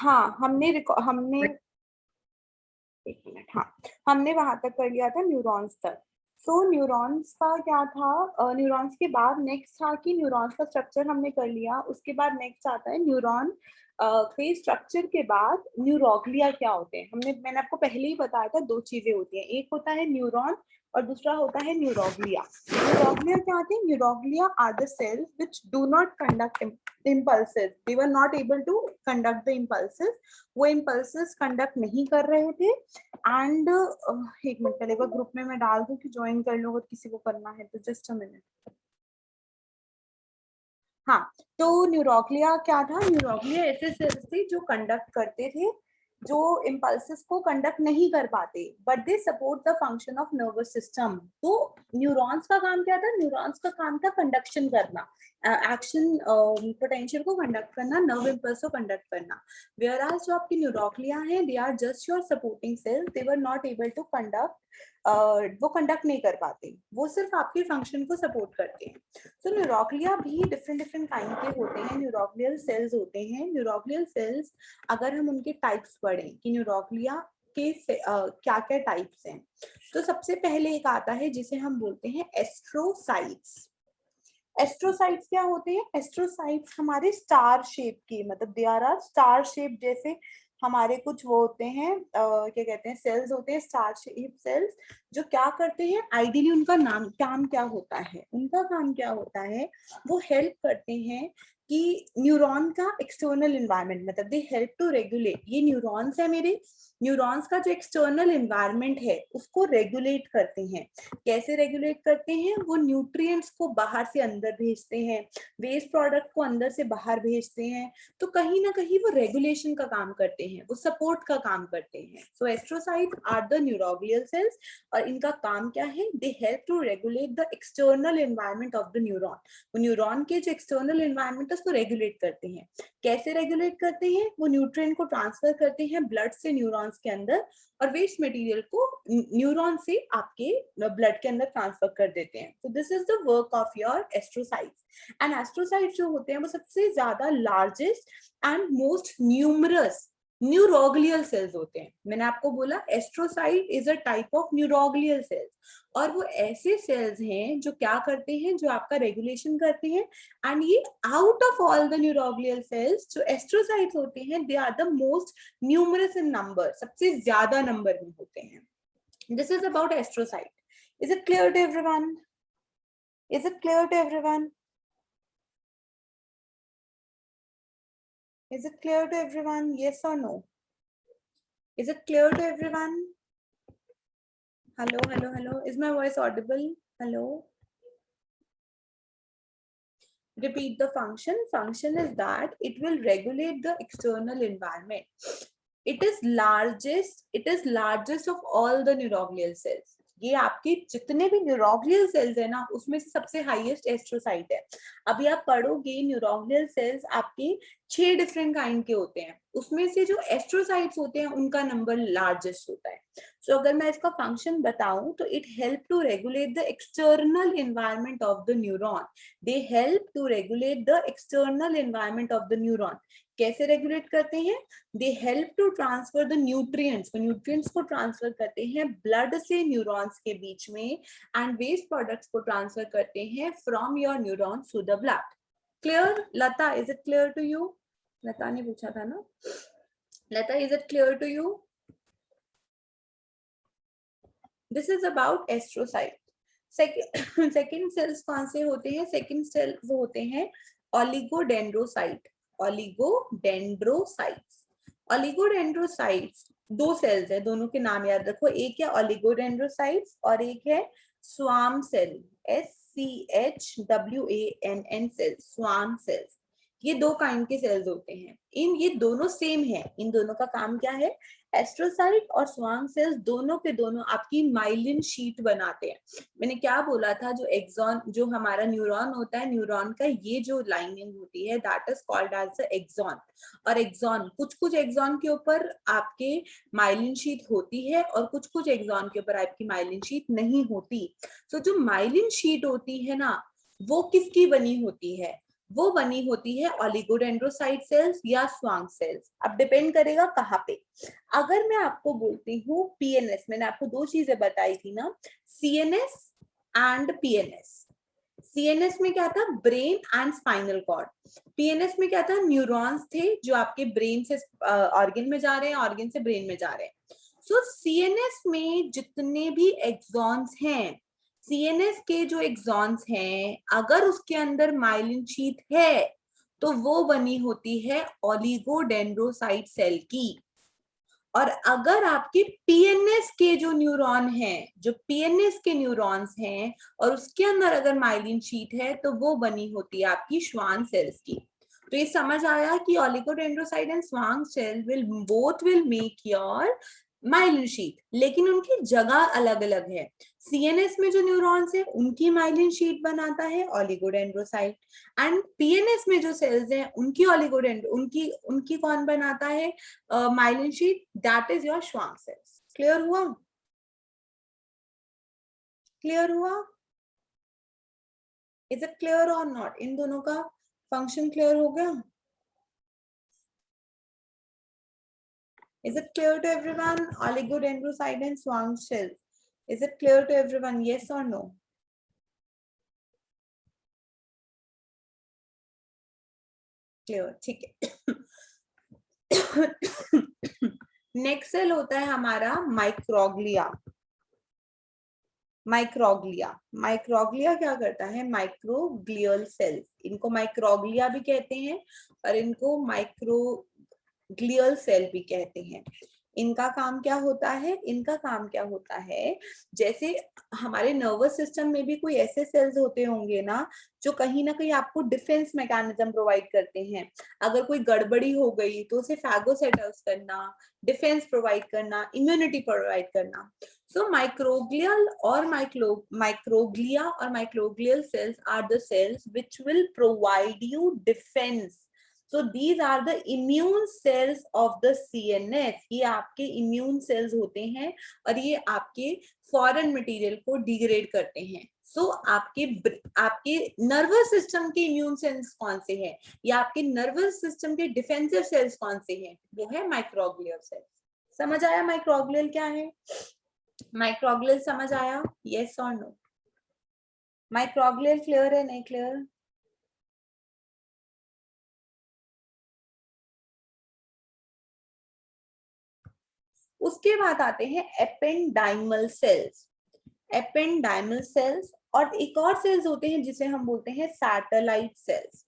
हाँ हमने एक मिनट, हाँ हमने वहां तक कर लिया था, न्यूरॉन्स तक। सो न्यूरॉन्स का क्या था, न्यूरॉन्स के बाद नेक्स्ट था कि न्यूरॉन्स का स्ट्रक्चर हमने कर लिया, उसके बाद नेक्स्ट आता है न्यूरॉन के स्ट्रक्चर के बाद न्यूरोग्लिया क्या होते हैं। मैंने आपको पहले ही बताया था, दो चीजें होती हैं, एक होता है न्यूरॉन और दूसरा होता है न्यूरोग्लिया। न्यूरोग्लिया क्या होते हैं? Neuroglia are the cells which do not conduct impulses, they were not able to conduct the impulses, वो impulses conduct नहीं कर रहे थे। एंड एक मिनट पहले वो ग्रुप में मैं डाल दूं कि ज्वाइन कर लो अगर किसी को करना है तो, जस्ट अ मिनट। हाँ, तो न्यूरोग्लिया क्या था? न्यूरोग्लिया ऐसे सेल्स थे जो कंडक्ट करते थे, जो इम्पल्सेस को कंडक्ट नहीं कर पाते, but they support the function of nervous system. तो न्यूरॉन्स का काम क्या था? न्यूरॉन्स का काम था कंडक्शन करना, एक्शन पोटेंशियल को कंडक्ट करना, नर्व इम्पल्स को कंडक्ट करना। वेयर आज जो आपकी न्यूरोग्लिया है, they are just your supporting cells, they were not able to conduct, वो कंडक्ट नहीं कर पाते, वो सिर्फ आपके फंक्शन को सपोर्ट करते हैं। तो न्यूरोग्लिया भी डिफरेंट डिफरेंट काइंड के होते हैं, न्यूरोग्लियल सेल्स होते हैं। न्यूरोग्लियल सेल्स अगर हम उनके टाइप्स पढ़ें कि न्यूरोग्लिया के क्या क्या टाइप्स हैं, तो सबसे पहले एक आता है जिसे हम बोलते हैं एस्ट्रोसाइट्स। एस्ट्रोसाइट्स क्या होते हैं? एस्ट्रोसाइट्स हमारे स्टार शेप के, मतलब दे आर स्टार शेप, जैसे हमारे कुछ वो होते हैं, क्या कहते हैं, सेल्स होते हैं स्टार शेप सेल्स, जो क्या करते हैं आइडियली, उनका काम क्या होता है? उनका काम क्या होता है? वो हेल्प करते हैं कि न्यूरॉन का एक्सटर्नल एनवायरनमेंट, मतलब दे हेल्प टू रेगुलेट, ये न्यूरॉन्स है मेरे, न्यूरॉन्स का जो एक्सटर्नल एनवायरनमेंट है उसको रेगुलेट करते हैं। कैसे रेगुलेट करते हैं? वो न्यूट्रिएंट्स को बाहर से अंदर भेजते हैं, वेस्ट प्रोडक्ट को अंदर से बाहर भेजते हैं, तो कहीं ना कहीं वो रेगुलेशन का काम करते हैं, वो सपोर्ट का काम करते हैं। So astrocytes are the neuroglial cells, और इनका काम क्या है? They help to regulate the external environment of the neuron. वो न्यूरॉन के जो एक्सटर्नल एनवायरनमेंट है उसको रेगुलेट करते हैं। कैसे रेगुलेट करते हैं? वो न्यूट्रिएंट को ट्रांसफर करते हैं ब्लड से न्यूरॉन्स के अंदर, और वेस्ट मटेरियल को न्यूरॉन से आपके ब्लड के अंदर ट्रांसफर कर देते हैं। तो this is the work of your astrocytes. And astrocytes जो होते हैं वो सबसे ज्यादा largest and most numerous neuroglial sales होते हैं। मैंने आपको बोला astrocyte is a type of neuroglial cells, और वो ऐसे सेल्स हैं जो क्या करते हैं, जो आपका रेगुलेशन करते हैं। एंड ये out of all the neuroglial cells जो एस्ट्रोसाइट्स होते हैं, they are the most numerous in number, सबसे ज्यादा नंबर में होते हैं। This is about astrocyte. Is it clear to everyone? Is it clear to everyone? Is it clear to everyone? Yes or no? Is it clear to everyone? Hello, hello, hello. Is my voice audible? Hello. Repeat the function. Function is that it will regulate the external environment. It is largest of all the neuroglial cells. ये आपके जितने भी neuroglial sales है ना, उसमें से सबसे highest astrocyte है। अभी आप पढ़ोगे न्यूरोग्लियल सेल्स आपके 6 डिफरेंट काइंड के होते हैं, उसमें से जो एस्ट्रोसाइट्स होते हैं उनका नंबर लार्जेस्ट होता है। सो अगर मैं इसका फंक्शन बताऊं तो it help to regulate the external environment of the neuron. They help to regulate the external environment of the neuron. कैसे रेगुलेट करते हैं? They help to transfer the nutrients, nutrients को ट्रांसफर करते हैं ब्लड से neurons के बीच में, एंड वेस्ट प्रोडक्ट्स को ट्रांसफर करते हैं from your neurons to the blood. Clear? Lata, is it clear to you? Lata ने पूछा था ना, लता is it clear to you? This is about astrocyte. Second cells कौन से होते हैं? सेकेंड सेल वो होते हैं ओलिगोडेंड्रोसाइट। ओलिगोडेंड्रोसाइट्स, ओलिगोडेंड्रोसाइट्स दो सेल्स है, दोनों के नाम याद रखो, एक है ओलिगोडेंड्रोसाइट्स और एक है Schwann cell, SCHWANN cell, Schwann cells. ये दो काइंड के सेल्स होते हैं। ये दोनों सेम है, इन दोनों का काम क्या है? एस्ट्रोसाइट और स्वार्म सेल्स दोनों के दोनों आपकी माइलिन शीट बनाते हैं। मैंने क्या बोला था, जो एक्सॉन, जो हमारा न्यूरॉन होता है, न्यूरॉन का ये जो लाइनिंग होती है that is called as the axon. और एक्सॉन, कुछ कुछ एक्सॉन के ऊपर आपके माइलिन शीट होती है और कुछ कुछ एक्सॉन के ऊपर आपकी माइलिन शीट नहीं होती। तो जो माइलिन शीट होती है ना, वो किसकी बनी होती है? वो बनी होती है ओलिगोडेंड्रोसाइट सेल्स या स्वांग सेल्स। अब डिपेंड करेगा कहाँ पे। अगर मैं आपको बोलती हूँ पीएनएस, मैंने आपको दो चीजें बताई थी ना, सीएनएस एंड पीएनएस। सीएनएस में क्या था, brain and spinal cord. PNS में क्या था, न्यूरॉन्स थे जो आपके ब्रेन से ऑर्गन में जा रहे हैं, ऑर्गन से ब्रेन में जा रहे हैं। सो सीएनएस में जितने भी एक्सॉन्स हैं, सीएनएस के जो एक्सॉन्स हैं, अगर उसके अंदर माइलिन शीथ है तो वो बनी होती है ओलिगोडेंड्रोसाइट सेल की। और अगर आपके पीएनएस के जो न्यूरॉन हैं, जो पीएनएस के न्यूरॉन्स हैं और उसके अंदर अगर माइलिन शीट है तो वो बनी होती है आपकी श्वान सेल्स की। तो ये समझ आया कि ओलिगोडेंड्रोसाइट एंड स्वांग cell will make your myelin sheet, लेकिन उनकी जगह अलग अलग है। सीएनएस में जो न्यूरॉन्स है उनकी माइलिन शीट बनाता है ओलिगोडेंड्रोसाइट, एंड पीएनएस में जो सेल्स हैं उनकी उनकी कौन बनाता है myelin sheath, that is your Schwann cells. Clear हुआ? क्लियर हुआ? इज इट क्लियर और नॉट? इन दोनों का फंक्शन क्लियर हो गया? Is it clear to everyone? Oligodendrocyte and Schwann cells. Is it clear to everyone? Yes or no? Clear. ठीक है। Next cell होता है हमारा माइक्रोग्लिया। माइक्रोग्लिया क्या करता है, माइक्रोग्लियल सेल्स, इनको माइक्रोग्लिया भी कहते हैं और इनको माइक्रोग्लियल सेल भी कहते हैं। इनका काम क्या होता है, जैसे हमारे नर्वस सिस्टम में भी कोई ऐसे सेल्स होते होंगे ना जो कहीं ना कहीं आपको डिफेंस मैकेनिज्म प्रोवाइड करते हैं। अगर कोई गड़बड़ी हो गई तो उसे फैगोसाइटोस करना, डिफेंस प्रोवाइड करना, इम्यूनिटी प्रोवाइड करना। So microglial or microglia or microglial cells are the cells which will provide you defense. So these are the immune cells of the CNS. ये आपके immune cells होते हैं और ये आपके foreign material को degrade करते हैं। So आपके nervous system के immune cells कौन से हैं या आपके nervous system के defensive cells कौन से हैं, वो है microglial cells। समझ आया microglial क्या है? माइक्रोग्लियल समझ आया? यस और नो? माइक्रोग्लियल क्लियर है, नहीं क्लियर? उसके बाद आते हैं एपेंडाइमल सेल्स। एपेंडाइमल सेल्स और एक और सेल्स होते हैं जिसे हम बोलते हैं सैटेलाइट सेल्स।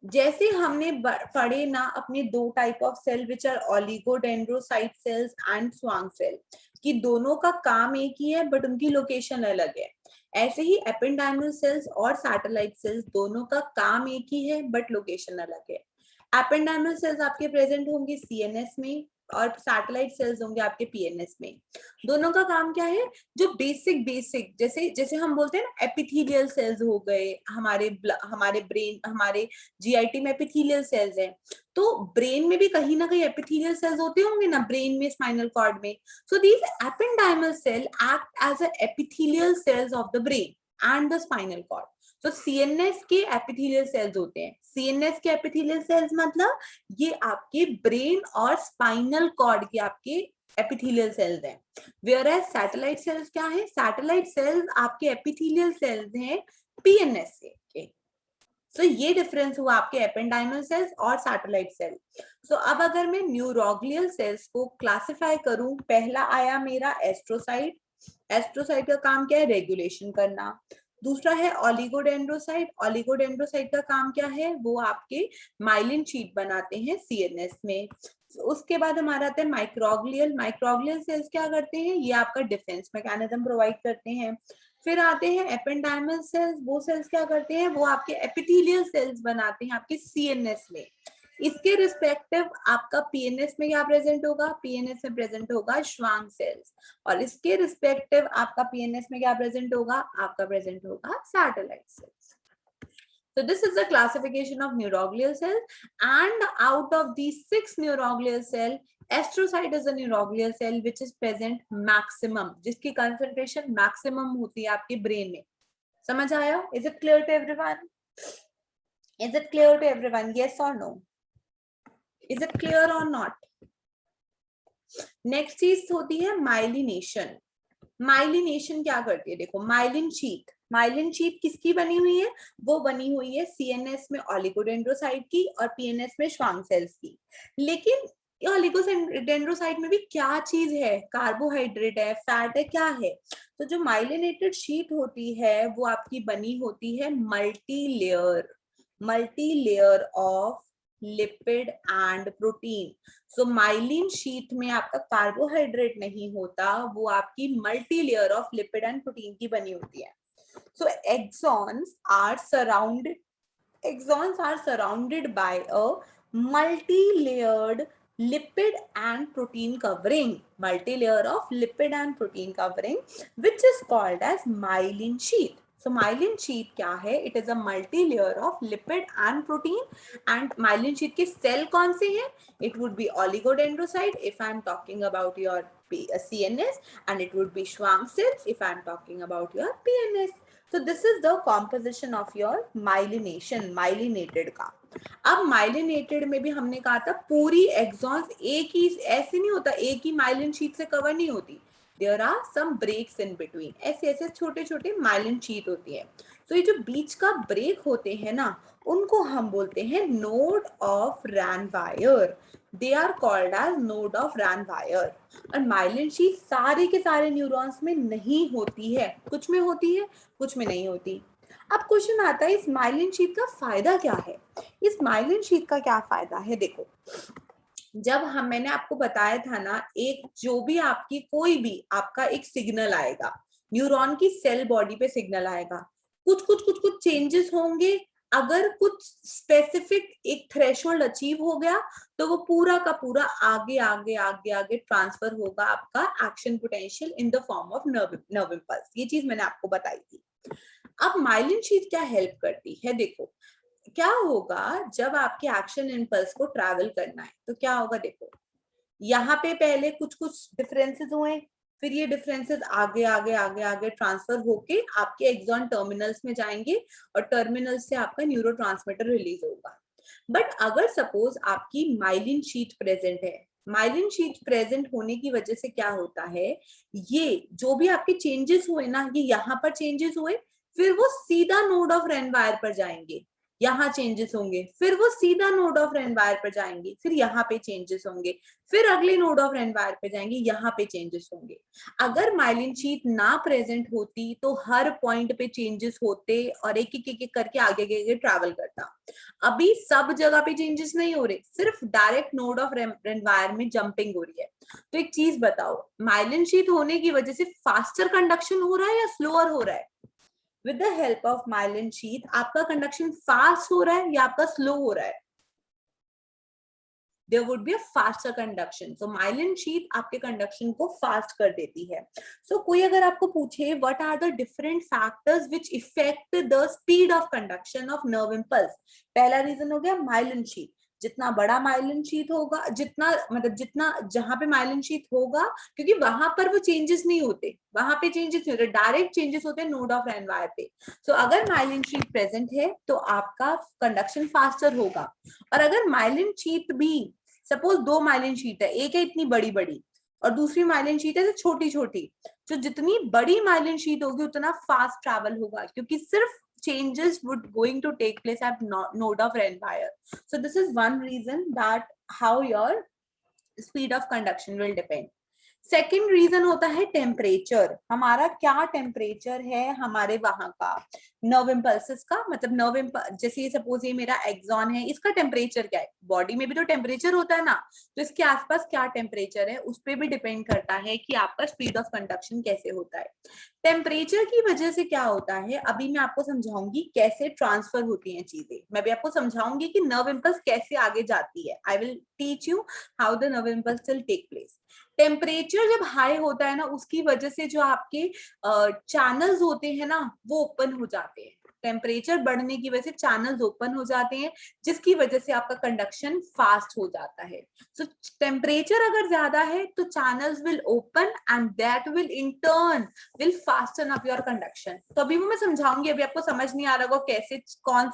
जैसे हमने पढ़े ना अपने दो type of cell which are oligodendrocyte cells and स्वांग सेल, कि दोनों का काम एक ही है बट उनकी लोकेशन अलग है। ऐसे ही एपेंडाइमल सेल्स और सैटेलाइट सेल्स दोनों का काम एक ही है बट लोकेशन अलग है। एपेंडाइमल सेल्स आपके प्रेजेंट होंगे सीएनएस में और सैटेलाइट सेल्स होंगे आपके पीएनएस में। दोनों का काम क्या है, जो बेसिक जैसे जैसे हम बोलते हैं ना एपिथेलियल सेल्स हो गए, हमारे ब्रेन, हमारे जीआईटी में एपिथेलियल सेल्स हैं, तो ब्रेन में भी कहीं ना कहीं एपिथेलियल सेल्स होते होंगे ना, ब्रेन में, स्पाइनल कॉर्ड में। So these ependymal cell act as a epithelial cells of the brain and the spinal cord. तो सीएनएस के एपिथेलियल सेल्स होते हैं। सीएनएस के एपिथेलियल सेल्स मतलब ये आपके ब्रेन और स्पाइनल कॉर्ड के आपके एपिथेलियल सेल्स हैं। वेयरएज सैटेलाइट सेल्स क्या है, सैटेलाइट सेल्स आपके एपिथेलियल सेल्स हैं पीएनएस के। सो ये डिफरेंस हुआ आपके एपेंडाइमल सेल्स और सैटेलाइट सेल। सो अब अगर मैं न्यूरोग्लियल सेल्स को क्लासिफाई करूं, पहला आया मेरा एस्ट्रोसाइट। एस्ट्रोसाइट का काम क्या है, रेगुलेशन करना। दूसरा है ओलिगोडेंड्रोसाइट। ओलिगोडेंड्रोसाइट का काम क्या है, वो आपके माइलिन शीट बनाते हैं सीएनएस में। उसके बाद हमारा आता है माइक्रोग्लियल। माइक्रोग्लियल सेल्स क्या करते हैं, ये आपका डिफेंस मैकेनिज्म प्रोवाइड करते हैं। फिर आते हैं एपेंडाइमल सेल्स। वो सेल्स क्या करते हैं, वो आपके एपिथेलियल सेल्स बनाते हैं आपके सीएनएस में। इसके रिस्पेक्टिव आपका पीएनएस में क्या प्रेजेंट होगा, पीएनएस में प्रेजेंट होगा श्वांग सेल्स, और इसके रिस्पेक्टिव आपका पीएनएस में क्या प्रेजेंट होगा, आपका प्रेजेंट होगा satellite cells. So this is the classification of neuroglial cells, and out of these 6 neuroglial cells, astrocyte is a neuroglial cell which is present maximum, जिसकी concentration maximum होती है आपके brain में। समझ आया? Is it clear to everyone? Is it clear to everyone? Yes or no? Is it clear or not? Next चीज होती है माइलिनेशन। माइलिनेशन क्या करती है, देखो माइलिन शीट, माइलिन शीट किसकी बनी हुई है, वो बनी हुई है सीएनएस में ओलिगोडेंड्रोसाइट की और पीएनएस में श्वांग सेल्स की। लेकिन ओलिगोडेंड्रोसाइट में भी क्या चीज है, कार्बोहाइड्रेट है, फैट है, क्या है। तो जो माइलिनेटेड शीट होती है वो आपकी बनी होती है multi layer of lipid and protein. So myelin sheath में आपका कार्बोहाइड्रेट नहीं होता, वो आपकी multi layer of lipid and protein की बनी होती है। सो axons are surrounded by a multi-layered lipid and protein covering, multi-layer of lipid and protein covering, which is called as myelin sheath. So myelin sheath क्या है, it is a multi-layer of lipid and protein, and myelin sheath के cell कौन से हैं, it would be oligodendrocyte if I am talking about your CNS, and it would be Schwann cells if I am talking about your PNS. So this is the composition of your myelination, myelinated का। अब myelinated में भी हमने कहा था पूरी exons एक ही, ऐसे नहीं होता एक ही माइलिन शीट से कवर नहीं होती, there are some breaks in between, ऐसे ऐसे छोटे छोटे माइलिन शीट होती है। तो ये जो बीच का ब्रेक होते हैं ना, उनको हम बोलते हैं node of Ranvier, they are called as node of Ranvier. और माइलिन शीट सारे के सारे न्यूरॉन्स में नहीं होती है, कुछ में होती है कुछ में नहीं होती। अब क्वेश्चन आता है इस माइलिन शीट का फायदा क्या है। इस माइलिन शीट का क्या फायदा है, देखो जब मैंने आपको बताया था ना, एक जो भी आपकी कोई भी आपका एक सिग्नल आएगा, न्यूरॉन की सेल बॉडी पे सिग्नल आएगा, कुछ चेंजेस होंगे। अगर कुछ स्पेसिफिक एक थ्रेशोल्ड अचीव हो गया तो वो पूरा का पूरा आगे आगे आगे आगे ट्रांसफर होगा आपका action potential in the form of nerve impulse. ये चीज मैंने आपको बताई थी। अब माइलिन शीट क्या हेल्प करती है, देखो क्या होगा जब आपके एक्शन इंपल्स को ट्रैवल करना है तो क्या होगा, देखो यहाँ पे पहले कुछ डिफरेंसेस हुए, फिर ये डिफरेंसेस आगे आगे आगे आगे ट्रांसफर होके आपके एक्सॉन टर्मिनल्स में जाएंगे और टर्मिनल से आपका न्यूरोट्रांसमीटर रिलीज होगा। बट अगर सपोज आपकी माइलिन शीट प्रेजेंट है, माइलिन शीट प्रेजेंट होने की वजह से क्या होता है, ये जो भी आपके चेंजेस हुए ना, ये यहाँ पर चेंजेस हुए, फिर वो सीधा नोड ऑफ रेनवायर पर जाएंगे, यहाँ चेंजेस होंगे, फिर वो सीधा नोड ऑफ रेनवायर पर जाएंगे, फिर यहाँ पे चेंजेस होंगे, फिर अगले नोड ऑफ रेनवायर पे जाएंगे, यहाँ पे चेंजेस होंगे। अगर माइलिन शीट ना प्रेजेंट होती तो हर पॉइंट पे चेंजेस होते और एक एक करके आगे आगे ट्रैवल करता। अभी सब जगह पे चेंजेस नहीं हो रहे, सिर्फ डायरेक्ट नोड ऑफ रेनवायर में जंपिंग हो रही है। तो एक चीज बताओ, माइलिन शीट होने की वजह से फास्टर कंडक्शन हो रहा है या स्लोअर हो रहा है? With the help of myelin sheath आपका कंडक्शन फास्ट हो रहा है या आपका स्लो हो रहा है? there would be a faster conduction. So myelin sheath आपके conduction को fast कर देती है। So कोई अगर आपको पूछे what are the different factors which affect the speed of conduction of nerve impulse, पहला reason हो गया myelin sheath। जितना बड़ा माइलिन शीट होगा, जितना मतलब जितना जहां पे माइलिन शीट होगा, क्योंकि वहां पर वो चेंजेस नहीं होते, वहां पे चेंजेस नहीं होते, डायरेक्ट चेंजेस होते हैं नोड ऑफ रेनवायर पे। सो अगर माइलिन शीट प्रेजेंट है तो आपका कंडक्शन फास्टर होगा। और अगर माइलिन शीट भी सपोज दो माइलिन शीट है, एक है इतनी बड़ी बड़ी और दूसरी माइलिन शीट है छोटी छोटी, तो जितनी बड़ी माइलिन शीट होगी उतना फास्ट ट्रैवल होगा, क्योंकि सिर्फ changes would going to take place at node of Renwire. So this is one reason that how your speed of conduction will depend. Second reason होता है टेम्परेचर। हमारा क्या टेम्परेचर है हमारे वहां का नर्व इम्पल्सेस का, मतलब नर्व जैसे ये सपोज ये मेरा एक्सॉन है, इसका टेम्परेचर क्या है, बॉडी में भी तो टेम्परेचर होता है ना, तो इसके आसपास क्या टेम्परेचर है उस पर भी डिपेंड करता है कि आपका स्पीड ऑफ कंडक्शन कैसे होता है। टेम्परेचर की वजह से क्या होता है, अभी मैं आपको समझाऊंगी कैसे ट्रांसफर होती हैं चीजें, मैं भी आपको समझाऊंगी कि नर्व इम्पल्स कैसे आगे जाती है। I will teach you how the nerve impulse will take place. Temperature जब हाई होता है ना, उसकी वजह से जो आपके चैनल्स होते हैं ना वो ओपन हो जाते हैं। टेम्परेचर बढ़ने की वजह से चैनल्स ओपन हो जाते हैं, जिसकी वजह से आपका कंडक्शन फास्ट हो जाता है। सो टेम्परेचर अगर ज्यादा है तो channels will open and that will in turn will fasten up your conduction. तो अभी वो मैं समझाऊंगी, अभी आपको समझ नहीं आ रहा होगा कैसे, कौन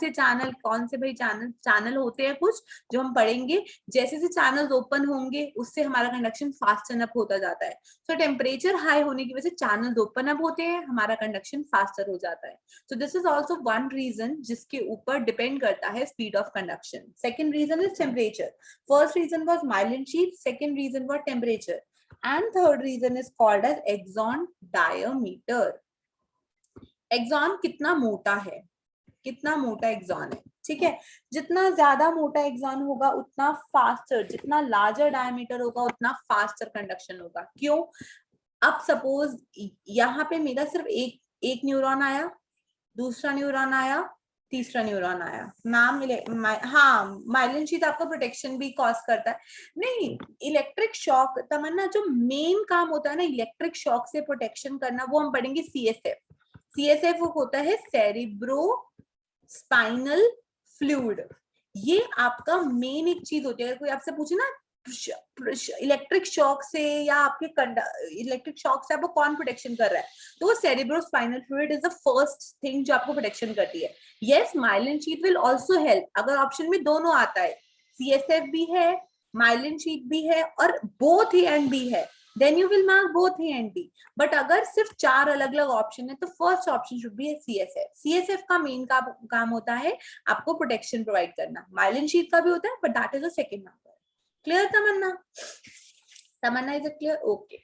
से भाई चैनल होते हैं कुछ जो हम पढ़ेंगे। जैसे जैसे चैनल्स ओपन होंगे उससे हमारा कंडक्शन फास्टन अप होता जाता है। सो टेम्परेचर हाई होने की वजह से चैनल्स ओपन अप होते हैं, हमारा कंडक्शन फास्टर हो जाता है। So this is also one reason जिसके ऊपर डिपेंड करता है speed of conduction. Second reason is temperature. First reason was myelin sheath, second reason was temperature, and third reason is called as axon diameter. Axon कितना मोटा है, कितना मोटा axon है, ठीक है। जितना ज्यादा मोटा एक्सॉन होगा उतना फास्टर, जितना लार्जर डायमीटर होगा उतना फास्टर कंडक्शन होगा। क्यों? अब सपोज यहाँ पे मेरा सिर्फ एक न्यूरॉन आया, दूसरा न्यूरॉन आया, तीसरा न्यूरॉन आया। हाँ, माइलिन शीट आपको प्रोटेक्शन भी कॉज करता है। नहीं, इलेक्ट्रिक शॉक, तमन्ना जो मेन काम होता है ना इलेक्ट्रिक शॉक से प्रोटेक्शन करना, वो हम पढ़ेंगे सीएसएफ। सीएसएफ होता है सेरिब्रो स्पाइनल फ्लूइड। ये आपका मेन एक चीज होती है। अगर कोई आपसे पूछे ना इलेक्ट्रिक शॉक से या आपके इलेक्ट्रिक शॉक से आपको कौन प्रोटेक्शन कर रहा है, तो वो cerebro spinal fluid is the first thing जो आपको प्रोटेक्शन करती है। Yes, myelin sheath will also help. अगर ऑप्शन में दोनों आता है, सीएसएफ भी है, माइलिन शीट भी है और बोथ ए एंड बी है, then you will mark both A and B. But अगर सिर्फ 4 अलग अलग ऑप्शन है तो first option should be CSF. CSF का मेन काम होता है आपको प्रोटेक्शन प्रोवाइड करना। माइलिन शीट का भी होता है but that is the second number. Clear Tamanna? Tamanna is it clear? Okay.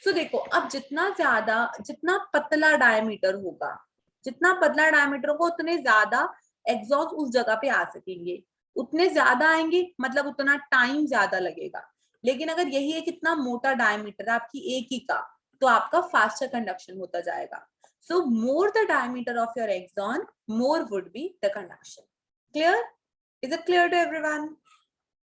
So देखो, अब जितना पतला डायमीटर होगा, जितना पतला डायमीटर होगा उतने ज्यादा एग्जॉस्ट उस जगह पे आ सकेंगे, उतने ज्यादा आएंगे, मतलब उतना टाइम ज्यादा लगेगा। लेकिन अगर यही है कितना मोटा डायमीटर आपकी एक ही का, तो आपका फास्टर कंडक्शन होता जाएगा। So more the diameter of your axon, more would be the conduction. Clear? Is it clear to everyone?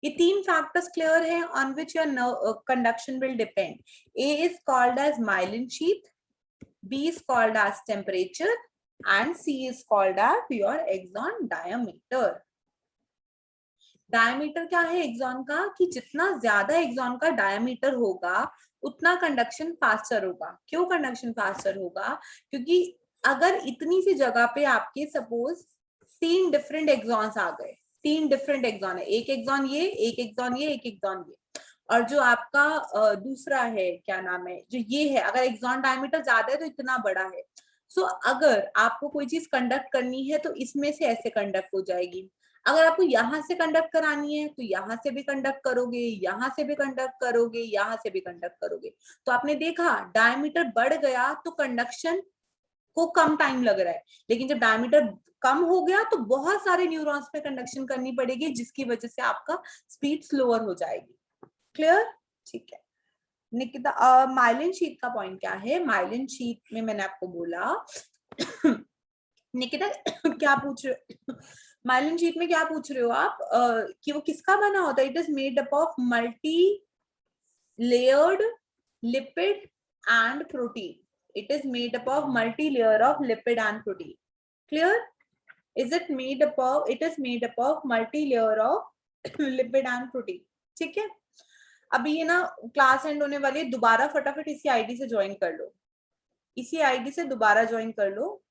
ये 3 फैक्टर्स क्लियर है on which your conduction will depend. A is called as myelin sheet, B is called as temperature and C is called as your axon diameter. Diameter क्या है axon का? कि जितना ज्यादा axon का diameter होगा उतना कंडक्शन फास्टर होगा। क्यों कंडक्शन फास्टर होगा? क्योंकि अगर इतनी सी जगह पे आपके सपोज 3 डिफरेंट एक्सॉन्स आ गए, 3 डिफरेंट एक्सॉन है, एक एक्सॉन ये, एक एक्सॉन ये, एक एक्सॉन ये, और जो आपका दूसरा है क्या नाम है जो ये है, अगर एक्सॉन डायमीटर ज्यादा है तो इतना बड़ा है। सो अगर आपको कोई चीज कंडक्ट करनी है तो इसमें से ऐसे कंडक्ट हो जाएगी। अगर आपको यहां से कंडक्ट करानी है तो यहां से भी कंडक्ट करोगे, यहां से भी कंडक्ट करोगे, यहां से भी कंडक्ट करोगे। तो आपने देखा डायमीटर बढ़ गया तो कंडक्शन को कम टाइम लग रहा है, लेकिन जब डायमीटर कम हो गया तो बहुत सारे न्यूरॉन्स पे कंडक्शन करनी पड़ेगी, जिसकी वजह से आपका स्पीड स्लोअर हो जाएगी। क्लियर? ठीक है निकिता, माइलिन शीट का पॉइंट क्या है? माइलिन शीट में मैंने आपको बोला निकिता क्या पूछ रहे हो? माइलिन शीट में क्या पूछ रहे हो आप? कि वो किसका बना होता है? It is made up of multi layered lipid and protein. It is made up of multi layer of lipid and protein. Clear? Is it made up of? It is made up of multi layer of lipid and protein. ठीक है, अभी ये ना class and होने वाली है, दोबारा फटाफट इसी आईडी से ज्वाइन कर लो, इसी आईडी से दोबारा ज्वाइन कर लो।